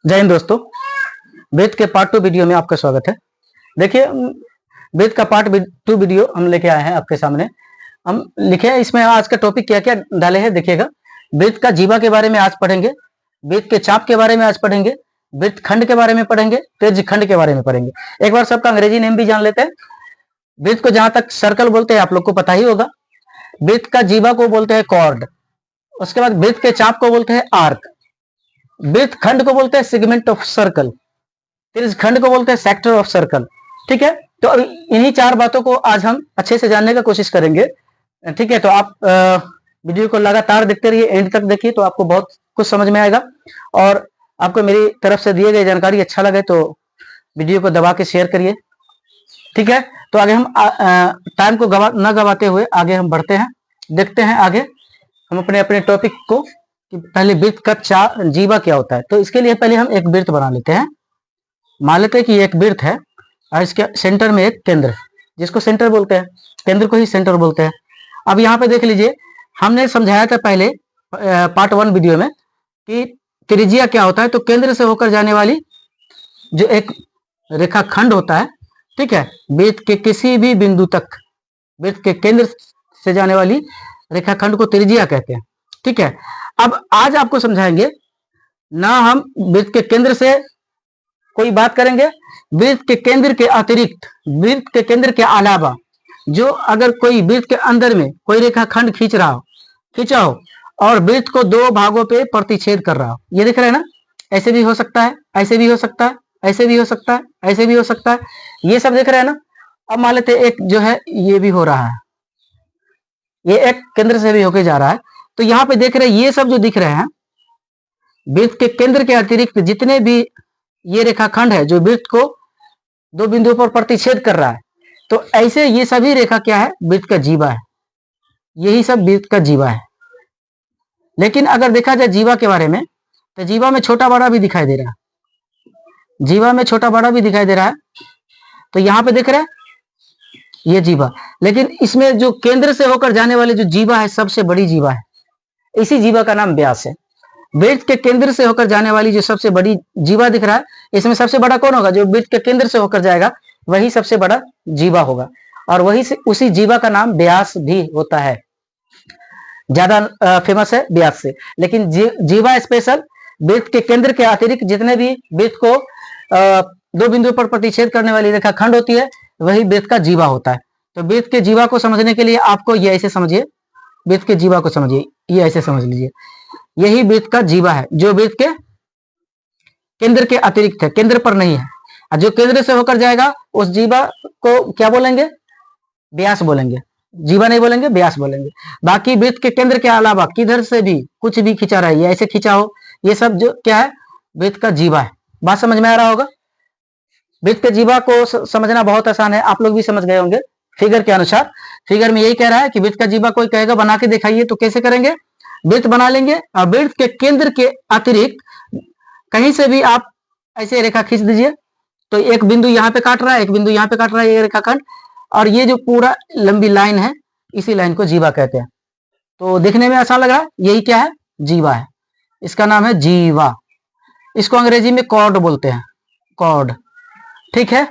जय हिंद दोस्तों। वेद के पार्ट 2 वीडियो में आपका स्वागत है। देखिए, वेद का पार्ट 2 वीडियो हम लेके आए हैं आपके सामने। हम लिखे हैं इसमें आज का टॉपिक क्या क्या डाले हैं देखिएगा। वेद का जीवा के बारे में आज पढ़ेंगे, वेद के चाप के बारे में आज पढ़ेंगे, वेद खंड के बारे में पढ़ेंगे, तेज खंड के बारे में पढ़ेंगे। एक बार सबका अंग्रेजी नेम भी जान लेते हैं। वेद को जहां तक सर्कल बोलते हैं आप लोग को पता ही होगा। वेद का जीवा को बोलते हैं कॉर्ड। उसके बाद वेद के चाप को बोलते हैं आर्क। वृत्त खंड को बोलते हैं सेगमेंट ऑफ सर्कल। त्रिज्य खंड को बोलते हैं सेक्टर ऑफ सर्कल। ठीक है, तो इन्हीं चार बातों को आज हम अच्छे से जानने का कोशिश करेंगे। ठीक है, तो आप वीडियो को लगातार देखते रहिए, एंड तक देखिए तो आपको बहुत कुछ समझ में आएगा। और आपको मेरी तरफ से दिए गए जानकारी अच्छा लगे तो वीडियो को दबा के शेयर करिए। ठीक है, तो आगे हम टाइम को न गवाते हुए आगे हम बढ़ते हैं, देखते हैं आगे हम अपने टॉपिक को कि पहले वृत्त का जीवा क्या होता है। तो इसके लिए पहले हम एक वृत्त बना लेते हैं। मान लेते हैं कि एक वृत्त है और इसके सेंटर में एक केंद्र, जिसको सेंटर बोलते हैं, केंद्र को ही सेंटर बोलते हैं। अब यहाँ पे देख लीजिए, हमने समझाया था पहले पार्ट 1 वीडियो में कि त्रिज्या क्या होता है। तो केंद्र से होकर जाने वाली जो एक रेखाखंड होता है, ठीक है, वृत्त के किसी भी बिंदु तक, वृत्त के केंद्र से जाने वाली रेखाखंड को त्रिज्या कहते हैं। ठीक है, अब आज आपको समझाएंगे ना हम वृत्त के केंद्र से कोई बात करेंगे, वृत्त के केंद्र के अतिरिक्त, वृत्त के केंद्र के अलावा जो अगर कोई वृत्त के अंदर में कोई रेखाखंड खींचा हो और वृत्त को दो भागों पे प्रतिच्छेद कर रहा हो। ये दिख रहा है ना, ऐसे भी हो सकता है, ऐसे भी हो सकता है, ऐसे भी हो सकता है, ऐसे भी हो सकता है, ये सब दिख रहा है ना। अब मान लेते एक जो है ये भी हो रहा है, ये एक केंद्र से भी होके जा रहा है। तो यहाँ पे देख रहे हैं ये सब जो दिख रहे हैं, वृत्त के केंद्र के अतिरिक्त जितने भी ये रेखाखंड है जो वृत्त को दो बिंदुओं पर प्रतिच्छेद कर रहा है, तो ऐसे ये सभी रेखा क्या है, वृत्त का जीवा है। यही सब वृत्त का जीवा है। लेकिन अगर देखा जाए जीवा के बारे में, तो जीवा में छोटा बड़ा भी दिखाई दे रहा है, जीवा में छोटा बड़ा भी दिखाई दे रहा है। तो यहाँ पे देख रहे हैं ये जीवा, लेकिन इसमें जो केंद्र से होकर जाने वाले जो जीवा है सबसे बड़ी जीवा है, इसी जीवा का नाम व्यास है। वृत्त के केंद्र से होकर जाने वाली जो सबसे बड़ी जीवा दिख रहा है, इसमें सबसे बड़ा कौन होगा, जो वृत्त के केंद्र से होकर जाएगा वही सबसे बड़ा जीवा होगा, और वही से उसी जीवा का नाम व्यास भी होता है। ज्यादा फेमस है व्यास से। लेकिन जीवा स्पेशल वृत्त के केंद्र के अतिरिक्त जितने भी वृत्त को दो बिंदुओं पर प्रतिच्छेद करने वाली रेखाखंड होती है वही वृत्त का जीवा होता है। तो वृत्त के जीवा को समझने के लिए आपको ये ऐसे समझिए, वृत्त के जीवा को समझिए, ये ऐसे समझ लीजिए, यही वृत्त का जीवा है जो वृत्त के केंद्र के अतिरिक्त है, केंद्र पर नहीं है। और जो केंद्र से होकर जाएगा उस जीवा को क्या बोलेंगे, व्यास बोलेंगे, जीवा नहीं बोलेंगे, व्यास बोलेंगे। बाकी वृत्त के केंद्र के अलावा किधर से भी कुछ भी खींचा रहा है, ये ऐसे खींचा हो, ये सब जो क्या है, वृत्त का जीवा है। बात समझ में आ रहा होगा। वृत्त के जीवा को समझना बहुत आसान है, आप लोग भी समझ गए होंगे फिगर के अनुसार। फिगर में यही कह रहा है कि वृत्त का जीवा कोई कहेगा बना के दिखाइए, तो कैसे करेंगे, वृत्त बना लेंगे और वृत्त के केंद्र के अतिरिक्त कहीं से भी आप ऐसे रेखा खींच दीजिए। तो एक बिंदु यहाँ पे काट रहा है, एक बिंदु यहाँ पे काट रहा है, ये रेखाखंड, और ये जो पूरा लंबी लाइन है इसी लाइन को जीवा कहते हैं। तो देखने में आसान लग रहा है, यही क्या है, जीवा है, इसका नाम है जीवा। इसको अंग्रेजी में कॉर्ड बोलते हैं, कॉर्ड। ठीक है,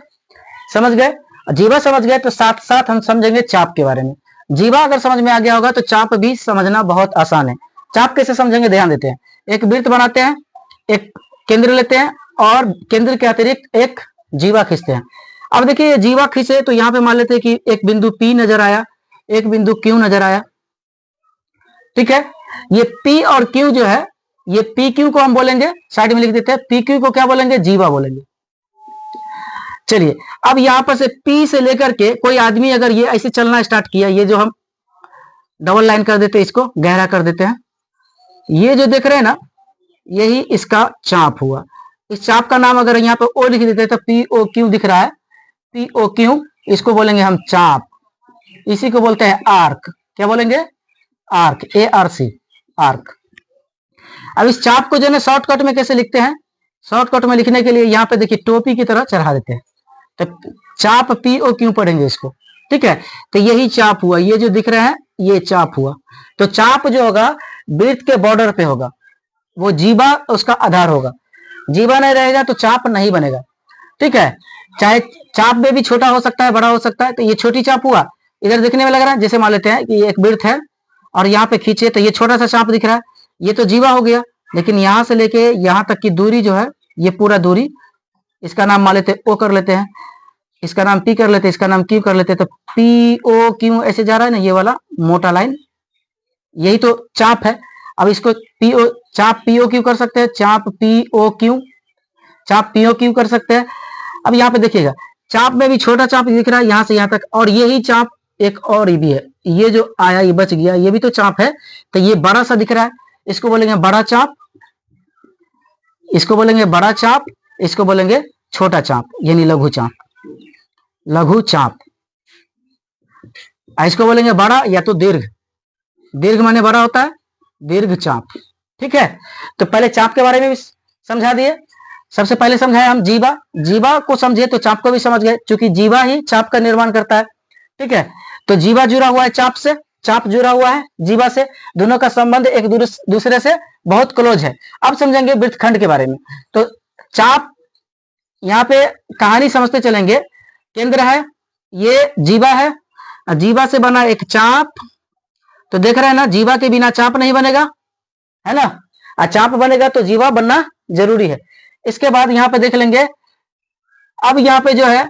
समझ गए। जीवा समझ गए तो साथ साथ हम समझेंगे चाप के बारे में। जीवा अगर समझ में आ गया होगा तो चाप भी समझना बहुत आसान है। चाप कैसे समझेंगे, ध्यान देते हैं। एक वृत्त बनाते हैं, एक केंद्र लेते हैं और केंद्र के अतिरिक्त एक जीवा खींचते हैं। अब देखिए ये जीवा खींचे तो यहाँ पे मान लेते हैं कि एक बिंदु P नजर आया, एक बिंदु Q नजर आया। ठीक है, ये P और Q जो है, ये PQ को हम बोलेंगे, साइड में लिख देते हैं, PQ को क्या बोलेंगे, जीवा बोलेंगे। चलिए, अब यहां पर से P से लेकर के कोई आदमी अगर ये ऐसे चलना स्टार्ट किया, ये जो हम डबल लाइन कर देते हैं, इसको गहरा कर देते हैं, ये जो देख रहे हैं ना, यही इसका चाप हुआ। इस चाप का नाम अगर यहाँ पे O लिख देते हैं तो POQ दिख रहा है, POQ, इसको बोलेंगे हम चाप। इसी को बोलते हैं आर्क। क्या बोलेंगे, आर्क, ARC, आर्क। अब इस चाप को जो है शॉर्टकट में कैसे लिखते हैं, शॉर्टकट में लिखने के लिए यहाँ पे देखिए टोपी की तरह चढ़ा देते हैं, तो चाप POQ पढ़ेंगे इसको। ठीक है, तो यही चाप हुआ, ये जो दिख रहे हैं ये चाप हुआ। तो चाप जो होगा वृत्त के बॉर्डर पे होगा, वो जीवा उसका आधार होगा। जीवा नहीं रहेगा तो चाप नहीं बनेगा। ठीक है, चाहे चाप में भी छोटा हो सकता है, बड़ा हो सकता है। तो ये छोटी चाप हुआ, इधर देखने में लग रहा है जैसे मान लेते हैं कि ये एक वृत्त है और यहाँ पे खींचे तो ये छोटा सा चाप दिख रहा है, ये तो जीवा हो गया। लेकिन यहाँ से लेके यहाँ तक की दूरी जो है, ये पूरा दूरी, इसका नाम मान लेते हैं ओ कर लेते हैं, इसका नाम पी कर लेते हैं, इसका नाम क्यू कर लेते हैं। तो पी ओ क्यू ऐसे जा रहा है ना, ये वाला मोटा लाइन, यही तो चाप है। अब इसको पीओ, चाप पीओ क्यू कर सकते हैं, चाप पीओ क्यू, चाप पीओ क्यू कर सकते हैं। अब यहाँ पे देखिएगा, चाप में भी छोटा चाप दिख रहा है यहाँ से यहाँ तक, और यही चाप एक और भी है, ये जो आया ये बच गया, ये भी तो चाप है। तो ये बड़ा सा दिख रहा है, इसको बोलेंगे बड़ा चाप, इसको बोलेंगे बड़ा चाप, इसको बोलेंगे छोटा चाप यानी लघु चाप, लघु चाप। इसको बोलेंगे बड़ा या तो दीर्घ, दीर्घ माने बड़ा होता है, दीर्घ चाप। ठीक है, तो पहले चाप के बारे में भी समझा दिए। सबसे पहले समझाया हम जीवा, जीवा को समझे तो चाप को भी समझ गए, क्योंकि जीवा ही चाप का निर्माण करता है। ठीक है, तो जीवा जुड़ा हुआ है चाप से, चाप जुड़ा हुआ है जीवा से, दोनों का संबंध एक दूसरे से बहुत क्लोज है। अब समझेंगे वृत्तखंड के बारे में। तो चाप, यहाँ पे कहानी समझते चलेंगे, केंद्र है, ये जीवा है, जीवा से बना एक चाप। तो देख रहे हैं ना, जीवा के बिना चाप नहीं बनेगा, है ना, चाप बनेगा तो जीवा बनना जरूरी है। इसके बाद यहाँ पे देख लेंगे, अब यहाँ पे जो है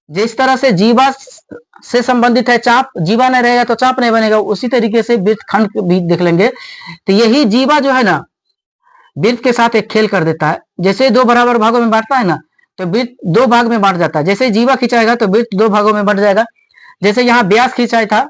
जिस तरह से जीवा से संबंधित है चाप, जीवा नहीं रहेगा तो चाप नहीं बनेगा, उसी तरीके से वृत्तखंड भी देख लेंगे। तो यही जीवा जो है ना, वृत्त के साथ एक खेल कर देता है। जैसे दो बराबर भागों में बांटता है ना, तो वृत्त दो भाग में बांट जाता है। जैसे जीवा खिंचाएगा तो वृत्त दो भागों में बढ़ जाएगा। जैसे यहाँ व्यास खींचाया था,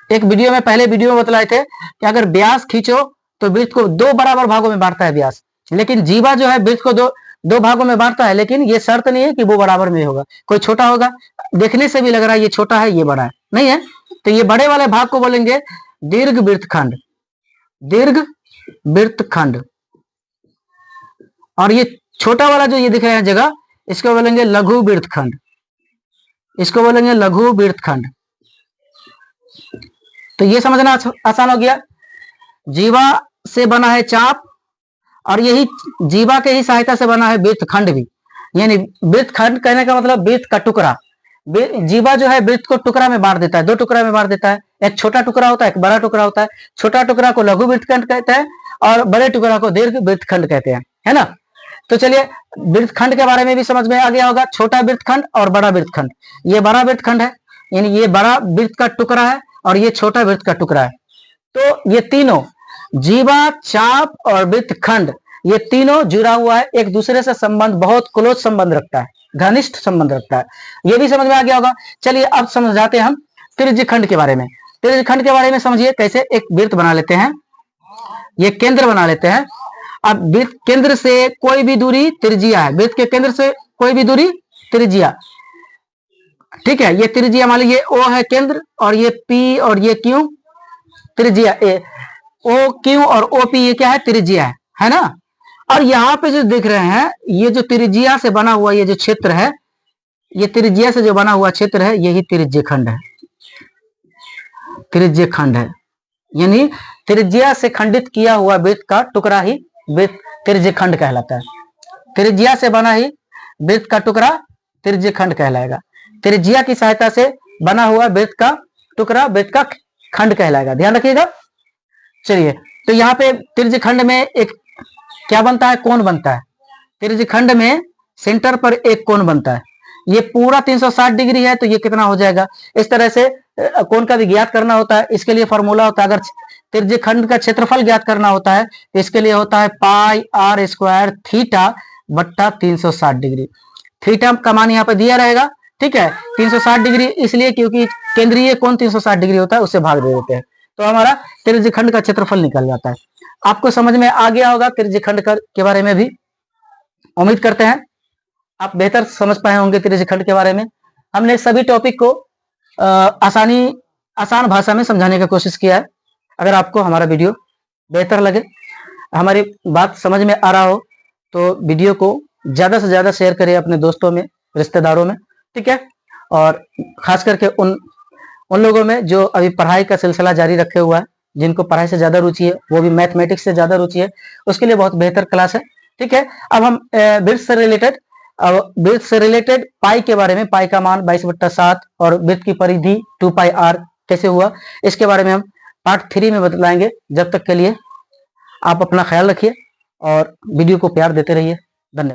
एक वीडियो में, पहले वीडियो में बतलाए थे कि अगर व्यास खींचो तो वृत्त को दो बराबर भागों में बांटता है व्यास। लेकिन जीवा जो है वृत्त को दो भागों में बांटता है, लेकिन ये शर्त नहीं है कि वो बराबर में होगा, कोई छोटा होगा। देखने से भी लग रहा है ये छोटा है ये बड़ा है, नहीं है। तो ये बड़े वाले भाग को बोलेंगे दीर्घ वृत्तखंड, दीर्घ वृत्तखंड। और ये छोटा वाला जो ये दिख रहा है जगह, इसको बोलेंगे लघु वृत्तखंड, इसको बोलेंगे लघु वृत्तखंड। तो ये समझना आसान हो गया। जीवा से बना है चाप, और यही जीवा के ही सहायता से बना है वृत्तखंड भी। यानी वृत्तखंड कहने का मतलब वृत्त का टुकड़ा। जीवा जो है वृत्त को टुकड़ा में बांट देता है, दो टुकड़ा में बांट देता है। एक छोटा टुकड़ा होता है, एक बड़ा टुकड़ा होता है। छोटा टुकड़ा को लघु वृत्तखंड कहते हैं और बड़े टुकड़ा को दीर्घ वृत्तखंड कहते हैं, है ना। तो चलिए वृत्तखंड के बारे में भी समझ में आ गया होगा, छोटा वृत्तखंड और बड़ा वृत्तखंड। ये बड़ा वृत्तखंड है, यानी ये बड़ा वृत्त का टुकड़ा है, और ये छोटा वृत्त का टुकड़ा है। तो ये तीनों, जीवा, चाप और वृत्तखंड, ये तीनों जुड़ा हुआ है एक दूसरे से, संबंध बहुत क्लोज संबंध रखता है, घनिष्ठ संबंध रखता है। ये भी समझ में आ गया होगा। चलिए अब समझाते हैं हम त्रिज्यखंड के बारे में। त्रिज्यखंड के बारे में समझिए कैसे। एक वृत्त बना लेते हैं, ये केंद्र बना लेते हैं। अब वृत्त केंद्र से कोई भी दूरी त्रिज्या है, वृत्त के केंद्र से कोई भी दूरी त्रिज्या। ठीक है, ये त्रिज्या मान लीजिए ओ है केंद्र, और ये पी और ये क्यू त्रिज्या, ओ क्यू और ओ पी ये क्या है, त्रिज्या है ना। और यहाँ पे जो देख रहे हैं, ये जो त्रिज्या से बना हुआ ये जो क्षेत्र है, ये त्रिज्या से जो बना हुआ क्षेत्र है, यही त्रिज्यखंड है, त्रिज्यखंड है। यानी त्रिज्या से खंडित किया हुआ वृत्त का टुकड़ा ही वृत्त त्रिज्यखंड कहलाता है। त्रिज्या से बना ही वृत्त का टुकड़ा त्रिज्यखंड कहलाएगा। त्रिज्या की सहायता से बना हुआ वृत्त का टुकड़ा वृत्त का खंड कहलाएगा, ध्यान रखिएगा। चलिए, तो यहाँ पे त्रिज्यखंड में एक क्या बनता है, कोण बनता है। त्रिज्यखंड में सेंटर पर एक कोण बनता है। ये पूरा 360 डिग्री है, तो ये कितना हो जाएगा। इस तरह से कोण का भी ज्ञात करना होता है, इसके लिए फॉर्मूला होता है। अगर त्रिज्यखंड का क्षेत्रफल ज्ञात करना होता है तो इसके लिए होता है पाई आर स्क्वायर थीटा बट्टा 360 डिग्री। थीटा का मान यहाँ पे दिया रहेगा, ठीक है। 360 डिग्री इसलिए क्योंकि केंद्रीय कोण 360 डिग्री होता है, उससे भाग दे देते हैं, तो हमारा त्रिज्यखंड का क्षेत्रफल निकल जाता है। आपको समझ में आ गया होगा त्रिज्यखंड के बारे में भी, उम्मीद करते हैं आप बेहतर समझ पाए होंगे त्रिज्यखंड के बारे में। हमने सभी टॉपिक को आसान भाषा में समझाने की कोशिश किया है। अगर आपको हमारा वीडियो बेहतर लगे, हमारी बात समझ में आ रहा हो, तो वीडियो को ज्यादा से ज्यादा शेयर करें अपने दोस्तों में, रिश्तेदारों में, ठीक है। और खास करके उन लोगों में जो अभी पढ़ाई का सिलसिला जारी रखे हुआ है, जिनको पढ़ाई से ज्यादा रुचि है, वो भी मैथमेटिक्स से ज्यादा रुचि है, उसके लिए बहुत बेहतर क्लास है, ठीक है, अब हम वृत्त से रिलेटेड पाई के बारे में, पाई का मान 22/7 और वृत्त की परिधि 2πr कैसे हुआ, इसके बारे में हम पार्ट 3 में बतलाएंगे। जब तक के लिए आप अपना ख्याल रखिए और वीडियो को प्यार देते रहिए। धन्यवाद।